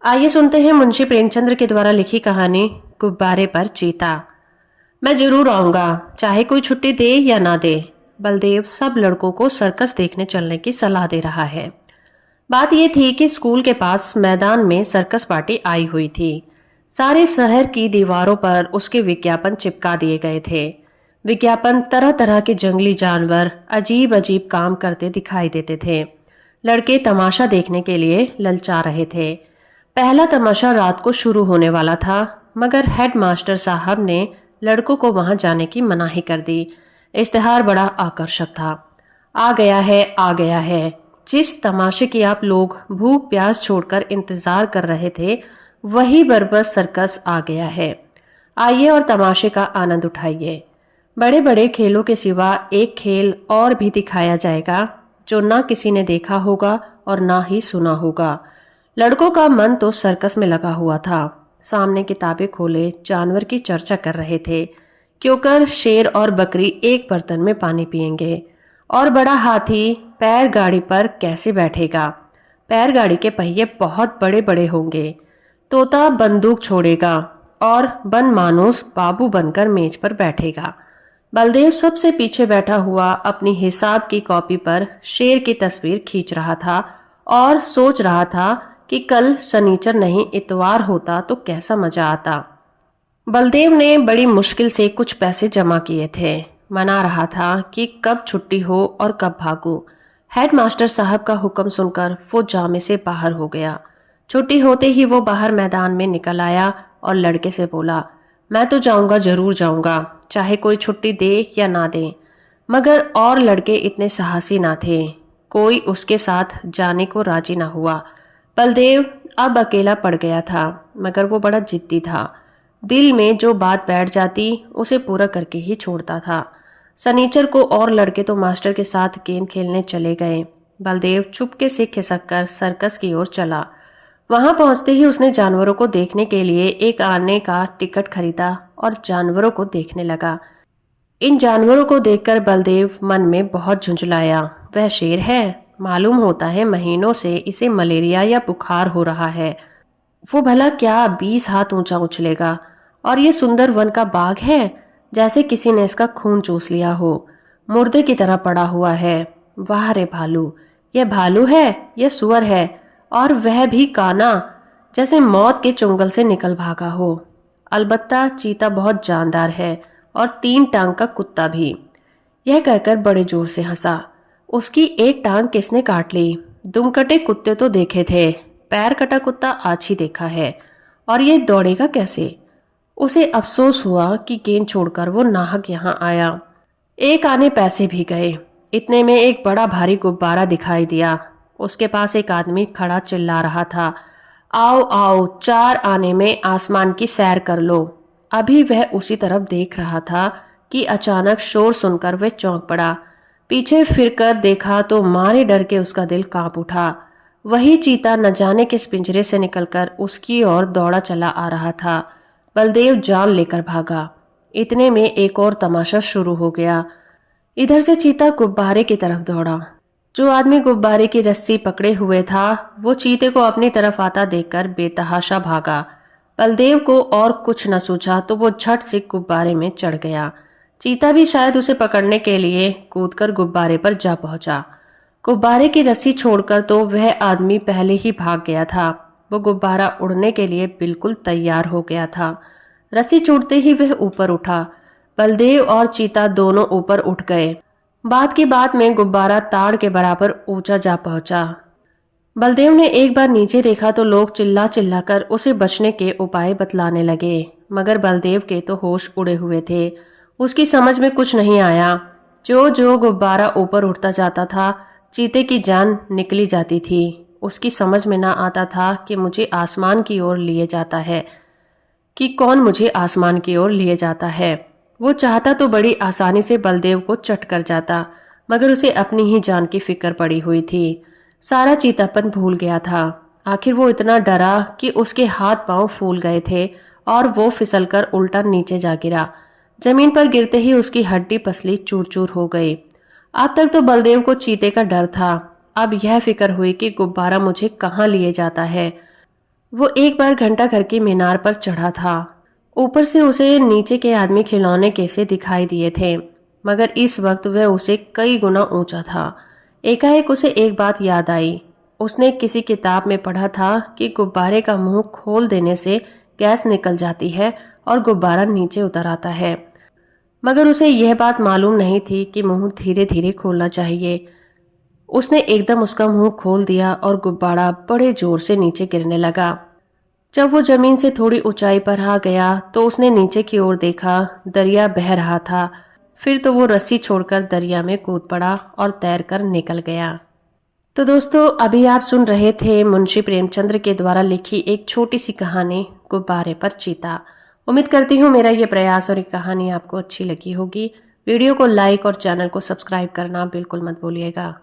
आइए सुनते हैं मुंशी प्रेमचंद्र के द्वारा लिखी कहानी गुब्बारे पर चीता। मैं जरूर आऊंगा, चाहे कोई छुट्टी दे या ना दे। बलदेव सब लड़कों को सर्कस देखने चलने की सलाह दे रहा है। बात यह थी कि स्कूल के पास मैदान में सर्कस पार्टी आई हुई थी। सारे शहर की दीवारों पर उसके विज्ञापन चिपका दिए गए थे। विज्ञापन तरह तरह के जंगली जानवर अजीब अजीब काम करते दिखाई देते थे। लड़के तमाशा देखने के लिए ललचा रहे थे। पहला तमाशा रात को शुरू होने वाला था, मगर हेडमास्टर साहब ने लड़कों को वहां जाने की मनाही कर दी। इश्तिहार बड़ा आकर्षक था। आ गया है, आ गया है। जिस तमाशे की आप लोग भूख प्यास छोड़कर इंतजार कर रहे थे, वही बरबस सर्कस आ गया है। आइए और तमाशे का आनंद उठाइए। बड़े बड़े खेलों के सिवा एक खेल और भी दिखाया जाएगा, जो ना किसी ने देखा होगा और ना ही सुना होगा। लड़कों का मन तो सर्कस में लगा हुआ था। सामने किताबें खोले जानवर की चर्चा कर रहे थे। क्योंकि शेर और बकरी एक बर्तन में पानी पिएंगे, और बड़ा हाथी पैर गाड़ी पर कैसे बैठेगा। पैर गाड़ी के पहिए बहुत बड़े बड़े होंगे। तोता बंदूक छोड़ेगा और बन मानुस बाबू बनकर मेज पर बैठेगा। बलदेव सबसे पीछे बैठा हुआ अपनी हिसाब की कॉपी पर शेर की तस्वीर खींच रहा था और सोच रहा था कि कल शनिचर नहीं इतवार होता तो कैसा मजा आता। बलदेव ने बड़ी मुश्किल से कुछ पैसे जमा किए थे। मना रहा था कि कब छुट्टी हो और कब भागूं। हेडमास्टर साहब का हुक्म सुनकर वो जामे से बाहर हो गया। छुट्टी होते ही वो बाहर मैदान में निकल आया और लड़के से बोला, मैं तो जाऊंगा, जरूर जाऊंगा, चाहे कोई छुट्टी दे या ना दे। मगर और लड़के इतने साहसी ना थे। कोई उसके साथ जाने को राजी ना हुआ। बलदेव अब अकेला पड़ गया था, मगर वो बड़ा जिद्दी था। दिल में जो बात बैठ जाती उसे पूरा करके ही छोड़ता था। सनीचर को और लड़के तो मास्टर के साथ गेम खेलने चले गए। बलदेव चुपके से खिसक कर सर्कस की ओर चला। वहां पहुंचते ही उसने जानवरों को देखने के लिए एक आने का टिकट खरीदा और जानवरों को देखने लगा। इन जानवरों को देखकर बलदेव मन में बहुत झुंझलाया। वह शेर है, मालूम होता है महीनों से इसे मलेरिया या बुखार हो रहा है। वो भला क्या 20 हाथ ऊंचा उछलेगा। और ये सुंदर वन का बाघ है, जैसे किसी ने इसका खून चूस लिया हो। मुर्दे की तरह पड़ा हुआ है। वाह रे भालू, यह भालू है, यह सुअर है, और वह भी काना, जैसे मौत के चुंगल से निकल भागा हो। अलबत्ता चीता बहुत जानदार है, और 3 टांग का कुत्ता भी। यह कहकर बड़े जोर से हंसा। उसकी एक टांग किसने काट ली? दुमकटे कुत्ते तो देखे थे, पैर कटा कुत्ता आज ही देखा है। और ये दौड़ेगा कैसे? उसे अफसोस हुआ कि गेंद छोड़कर वो नाहक यहाँ आया। एक आने पैसे भी गए। इतने में एक बड़ा भारी गुब्बारा दिखाई दिया। उसके पास एक आदमी खड़ा चिल्ला रहा था, आओ आओ, 4 आने में आसमान की सैर कर लो। अभी वह उसी तरफ देख रहा था कि अचानक शोर सुनकर वह चौंक पड़ा। पीछे फिरकर देखा तो मारे डर के उसका दिल कांप उठा। वही चीता न जाने किस पिंजरे से निकलकर उसकी ओर दौड़ा चला आ रहा था। बलदेव जान लेकर भागा। इतने में एक और तमाशा शुरू हो गया। इधर से चीता गुब्बारे की तरफ दौड़ा। जो आदमी गुब्बारे की रस्सी पकड़े हुए था, वो चीते को अपनी तरफ आता देखकर बेतहाशा भागा। बलदेव को और कुछ न सूझा तो वो झट से गुब्बारे में चढ़ गया। चीता भी शायद उसे पकड़ने के लिए कूदकर गुब्बारे पर जा पहुंचा। गुब्बारे की रस्सी छोड़कर तो वह आदमी पहले ही भाग गया था। वो गुब्बारा उड़ने के लिए बिल्कुल तैयार हो गया था। रस्सी छूटते ही वह ऊपर उठा। बलदेव और चीता दोनों ऊपर उठ गए। बात की बात में गुब्बारा ताड़ के बराबर ऊंचा जा पहुंचा। बलदेव ने एक बार नीचे देखा तो लोग चिल्ला चिल्ला कर उसे बचने के उपाय बतलाने लगे, मगर बलदेव के तो होश उड़े हुए थे। उसकी समझ में कुछ नहीं आया। जो जो गुब्बारा ऊपर उठता जाता था, चीते की जान निकली जाती थी। उसकी समझ में ना आता था कि मुझे आसमान की ओर लिए जाता है, कि कौन मुझे आसमान की ओर लिए जाता है। वो चाहता तो बड़ी आसानी से बलदेव को चट कर जाता, मगर उसे अपनी ही जान की फिक्र पड़ी हुई थी। सारा चीतापन भूल गया था। आखिर वो इतना डरा कि उसके हाथ पांव फूल गए थे और वो फिसलकर उल्टा नीचे जा गिरा। जमीन पर गिरते ही उसकी हड्डी पसली चूर चूर हो गई। अब तक तो बलदेव को चीते का डर था। अब यह फिक्र हुई कि गुब्बारा मुझे कहाँ लिए जाता है। वो एक बार घंटा घर की मीनार पर चढ़ा था। ऊपर से उसे नीचे के आदमी खिलौने कैसे दिखाई दिए थे, मगर इस वक्त वह उसे कई गुना ऊंचा था। एकाएक उसे एक बात याद आई। उसने किसी किताब में पढ़ा था कि गुब्बारे का मुंह खोल देने से गैस निकल जाती है और गुब्बारा नीचे उतर आता है, मगर उसे यह बात मालूम नहीं थी कि मुंह धीरे धीरे खोलना चाहिए। उसने एकदम उसका मुंह खोल दिया और गुब्बारा बड़े जोर से नीचे गिरने लगा। जब वो जमीन से थोड़ी ऊंचाई पर आ गया तो उसने नीचे की ओर देखा। दरिया बह रहा था। फिर तो वो रस्सी छोड़कर दरिया में कूद पड़ा और तैरकर निकल गया। तो दोस्तों, अभी आप सुन रहे थे मुंशी प्रेमचंद्र के द्वारा लिखी एक छोटी सी कहानी गुब्बारे पर चीता। उम्मीद करती हूँ मेरा ये प्रयास और ये कहानी आपको अच्छी लगी होगी। वीडियो को लाइक और चैनल को सब्सक्राइब करना बिल्कुल मत भूलिएगा।